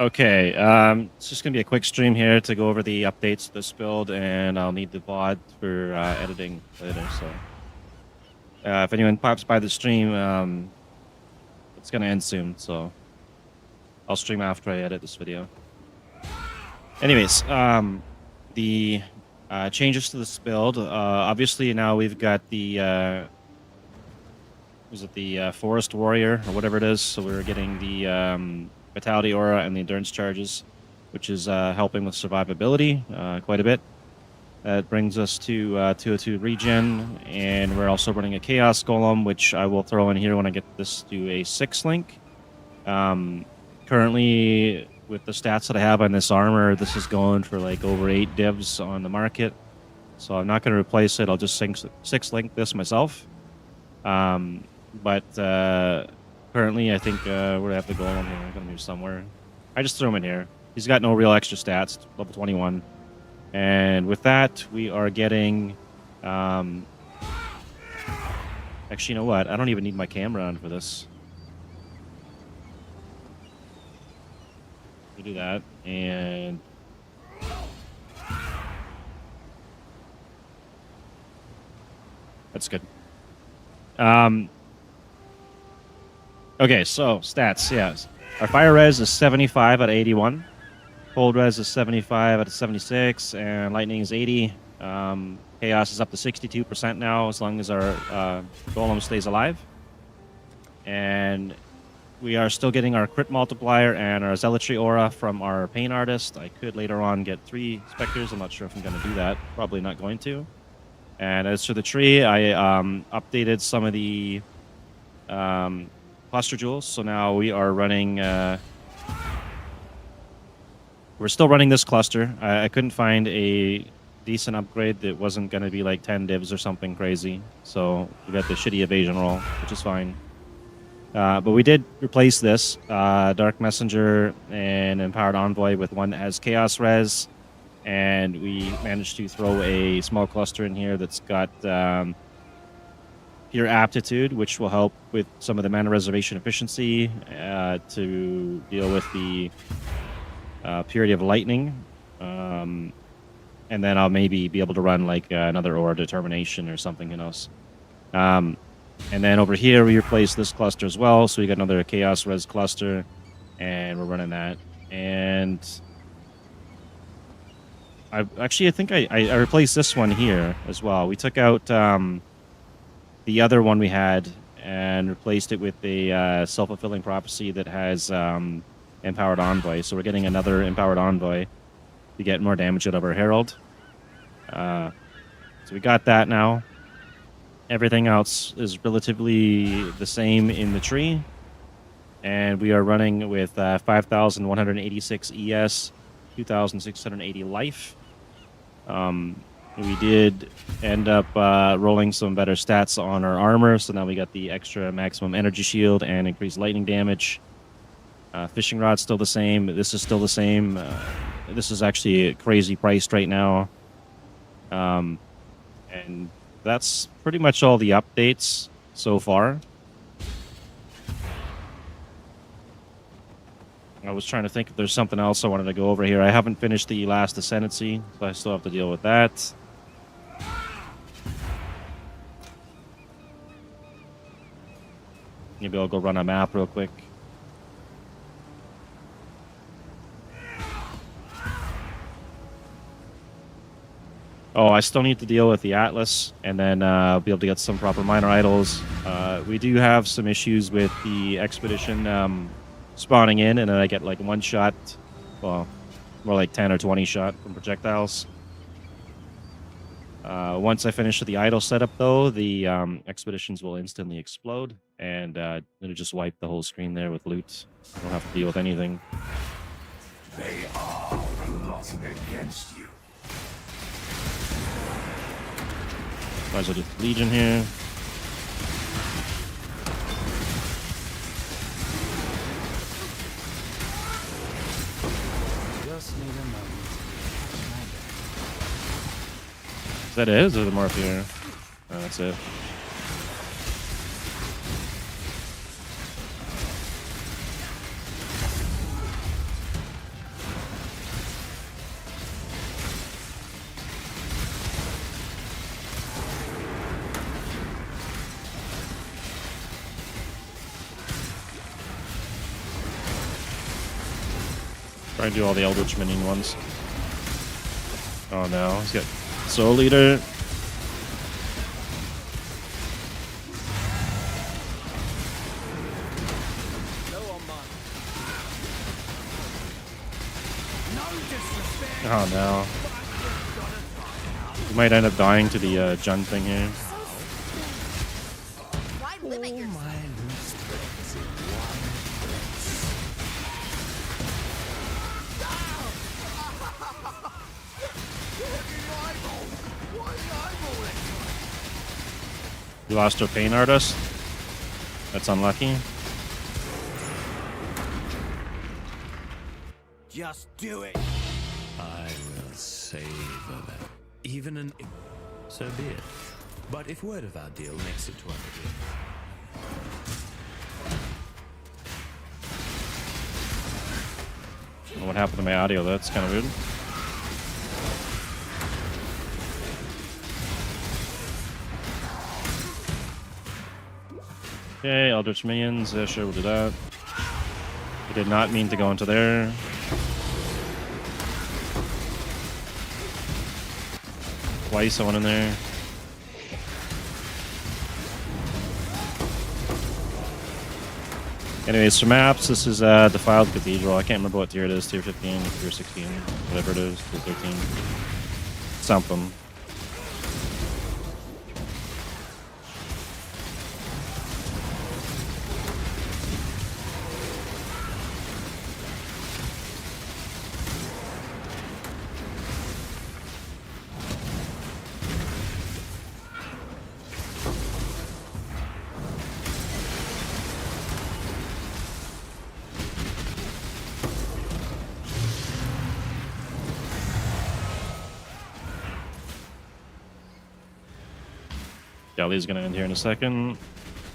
Okay, it's just gonna be a quick stream here to go over the updates to this build, and I'll need the VOD for editing later. So, if anyone pops by the stream, it's gonna end soon. So, I'll stream after I edit this video. Anyways, the changes to this build. Obviously, now we've got the Forest Warrior or whatever it is. So we're getting the Vitality Aura and the Endurance Charges, which is helping with survivability quite a bit. That brings us to 202 regen, and we're also running a Chaos Golem, which I will throw in here when I get this to a 6 link. Currently, with the stats that I have on this armor, this is going for like over 8 divs on the market. So I'm not going to replace it. I'll just 6 link this myself. But currently, I think we're going to have the Golem here. I'm going to move somewhere. I just threw him in here. He's got no real extra stats, level 21. And with that, we are getting... Actually, you know what? I don't even need my camera on for this. We do that, and... That's good. Okay, so stats, yes. Our fire res is 75 out of 81. Cold res is 75 out of 76, and lightning is 80. Chaos is up to 62% now, as long as our golem stays alive. And we are still getting our crit multiplier and our zealotry aura from our pain artist. I could later on get 3 specters. I'm not sure if I'm going to do that. Probably not going to. And as for the tree, I updated some of the cluster jewels. So now we are running... we're still running this cluster. I couldn't find a decent upgrade that wasn't going to be like 10 divs or something crazy. So we got the shitty evasion roll, which is fine. But we did replace this Dark Messenger and Empowered Envoy with one that has Chaos Res. And we managed to throw a small cluster in here that's got Pure Aptitude, which will help with some of the mana reservation efficiency to deal with the Purity of Lightning. And then I'll maybe be able to run like another Aura Determination or something, who knows. And then over here, we replaced this cluster as well. So we got another Chaos Res cluster, and we're running that. And I think I replaced this one here as well. We took out the other one we had and replaced it with a self-fulfilling prophecy that has Empowered Envoy. So we're getting another Empowered Envoy to get more damage out of our Herald. So we got that now. Everything else is relatively the same in the tree. And we are running with 5,186 ES, 2,680 life. We did end up rolling some better stats on our armor, so now we got the extra maximum energy shield and increased lightning damage. Fishing rod's still the same. This is still the same. This is actually crazy priced right now. And that's pretty much all the updates so far. I was trying to think if there's something else I wanted to go over here. I haven't finished the last Ascendancy, so I still have to deal with that. Maybe I'll go run a map real quick. Oh, I still need to deal with the Atlas, and then I'll be able to get some proper minor idols. We do have some issues with the Expedition spawning in, and then I get like 1 shot, well, more like 10 or 20 shot from projectiles. Once I finish with the idol setup, though, the Expeditions will instantly explode, and it'll just wipe the whole screen there with loot. I don't have to deal with anything. They are plotting against you. Might as well do Legion here. Is that it? Is there more up here? Oh, that's it. Try and do all the Eldritch Minion ones. Oh no, he's got Soul Eater. Oh no. You might end up dying to the Jun thing here. Why limit yourself? You lost your Pain Artist. That's unlucky. Just do it. I will savor them. Even an... So be it. But if word of our deal makes it to other deals. What happened to my audio? That's kind of weird. Okay, Eldritch Minions. Yeah, sure, we'll do that. I did not mean to go into there. Twice I went in there. Anyways, for maps, this is Defiled Cathedral. I can't remember what tier it is. Tier 15, tier 16, whatever it is. Tier 13. Something. Delhi's gonna end here in a second.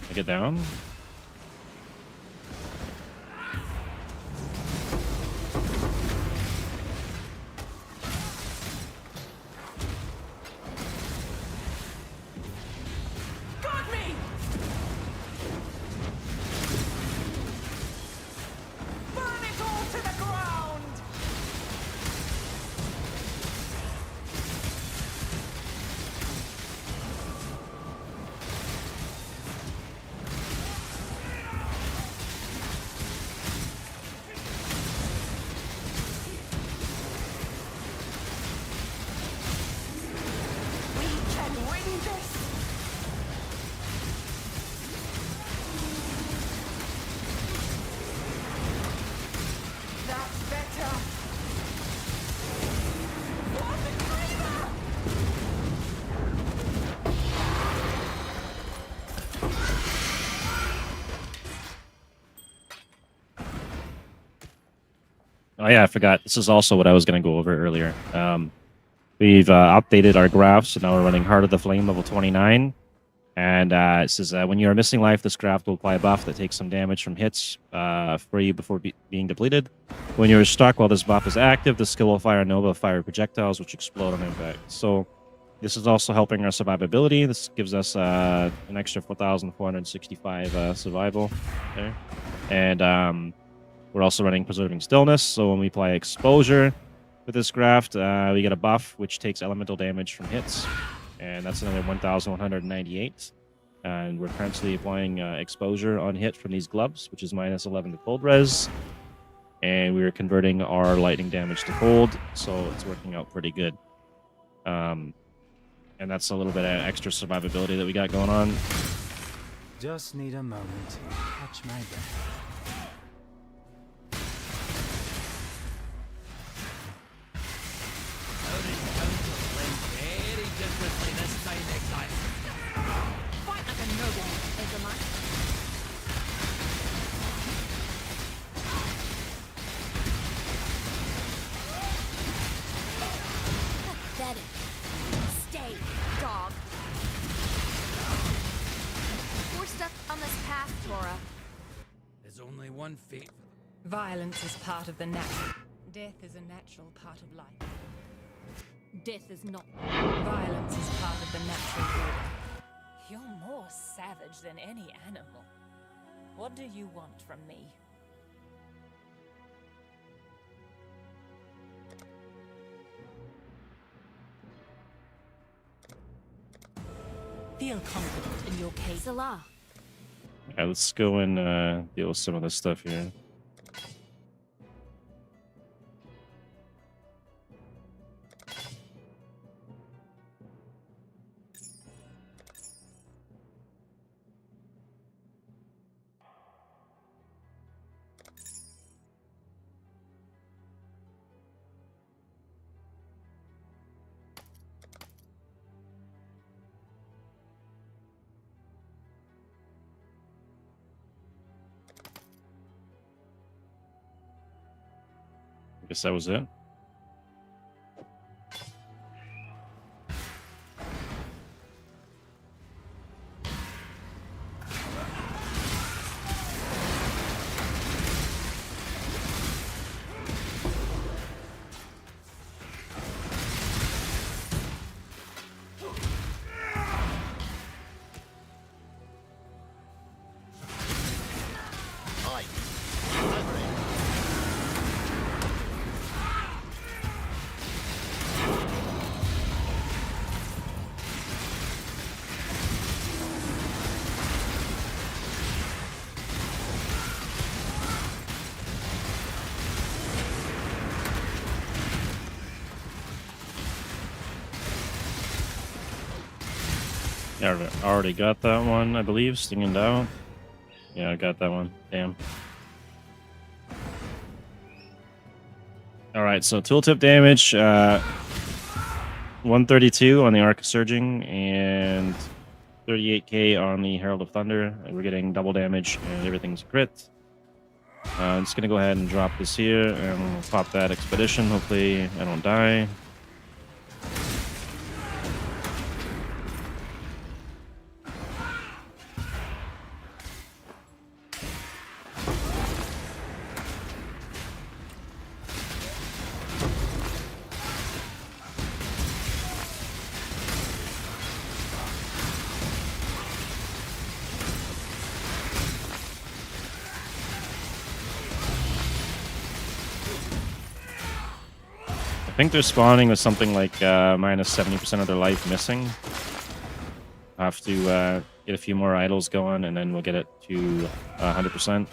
I get down. Got me! Burn it all to the ground! We can win this! That's better! For the Kraber! Oh yeah, I forgot. This is also what I was going to go over earlier. We've updated our graphs, so now we're running Heart of the Flame level 29. And it says when you are missing life, this graph will apply a buff that takes some damage from hits for you before being depleted. When you're stuck while this buff is active, the skill will fire Nova fire projectiles, which explode on impact. So this is also helping our survivability. This gives us an extra 4,465 survival there. And we're also running Preserving Stillness, so when we apply Exposure with this graft, we get a buff which takes elemental damage from hits, and that's another 1,198. And we're currently applying Exposure on hit from these gloves, which is minus 11 to cold res, and we are converting our lightning damage to cold, so it's working out pretty good. And that's a little bit of extra survivability that we got going on. Just need a moment to catch my breath. Fight like a nobleman, Exile. Pathetic. Stay, dog. We're stuck on this path, Tora. There's only one fate. Violence is part of the natural. Death is a natural part of life. Death is not. Violence is part of the natural order. You're more savage than any animal. What do you want from me? Feel confident in your case. Salah. Yeah, let's go and deal with some of this stuff here. I guess that was it. Yeah, I already got that one, I believe. Stinging down. Yeah, I got that one. Damn. All right, so tooltip damage, 132 on the Arc of Surging and 38k on the Herald of Thunder. And we're getting double damage and everything's a crit. I'm just gonna go ahead and drop this here and we'll pop that expedition. Hopefully I don't die. I think they're spawning with something like minus 70% of their life missing. I'll have to get a few more idols going and then we'll get it to 100%.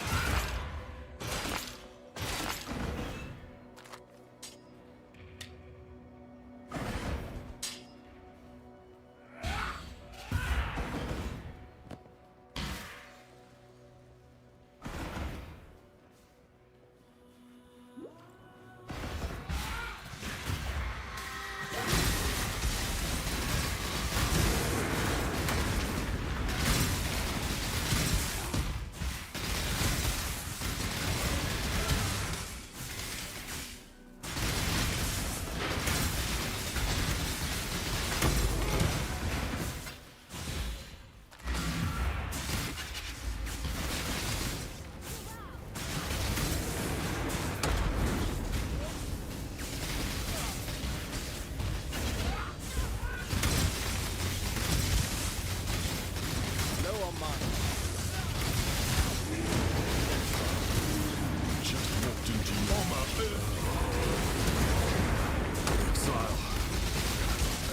Exile.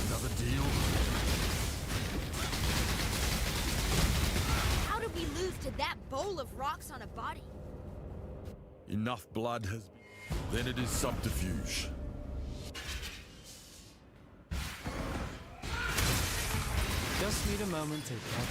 Another deal? How did we lose to that bowl of rocks on a body? Enough blood has... Then it is subterfuge. Just need a moment to get my...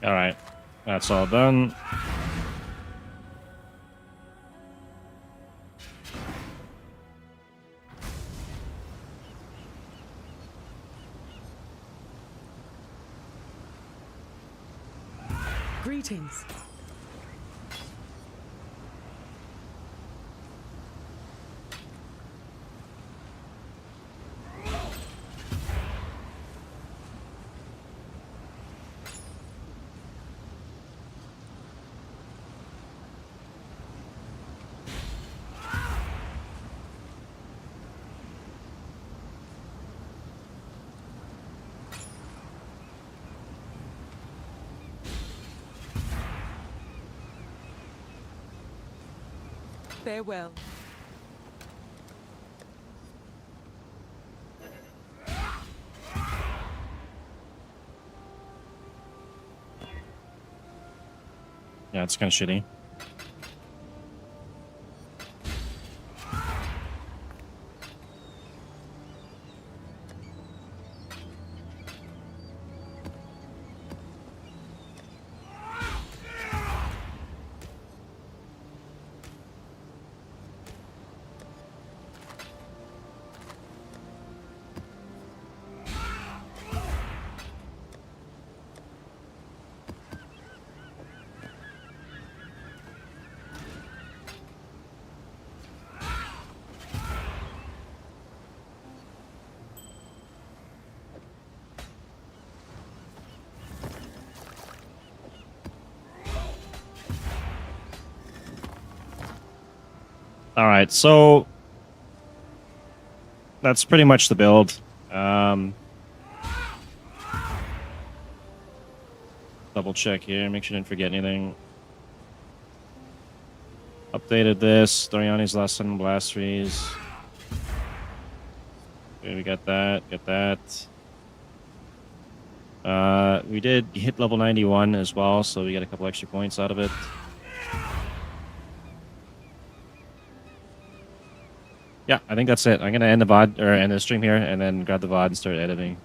All right, that's all done. Greetings. Farewell. Yeah, it's kind of shitty. All right, so that's pretty much the build. Double check here, make sure I didn't forget anything. Updated this, Doriani's last sun blast freeze. Okay, we got that, we did hit level 91 as well, so we got a couple extra points out of it. Yeah, I think that's it. I'm gonna end the VOD or end the stream here, and then grab the VOD and start editing.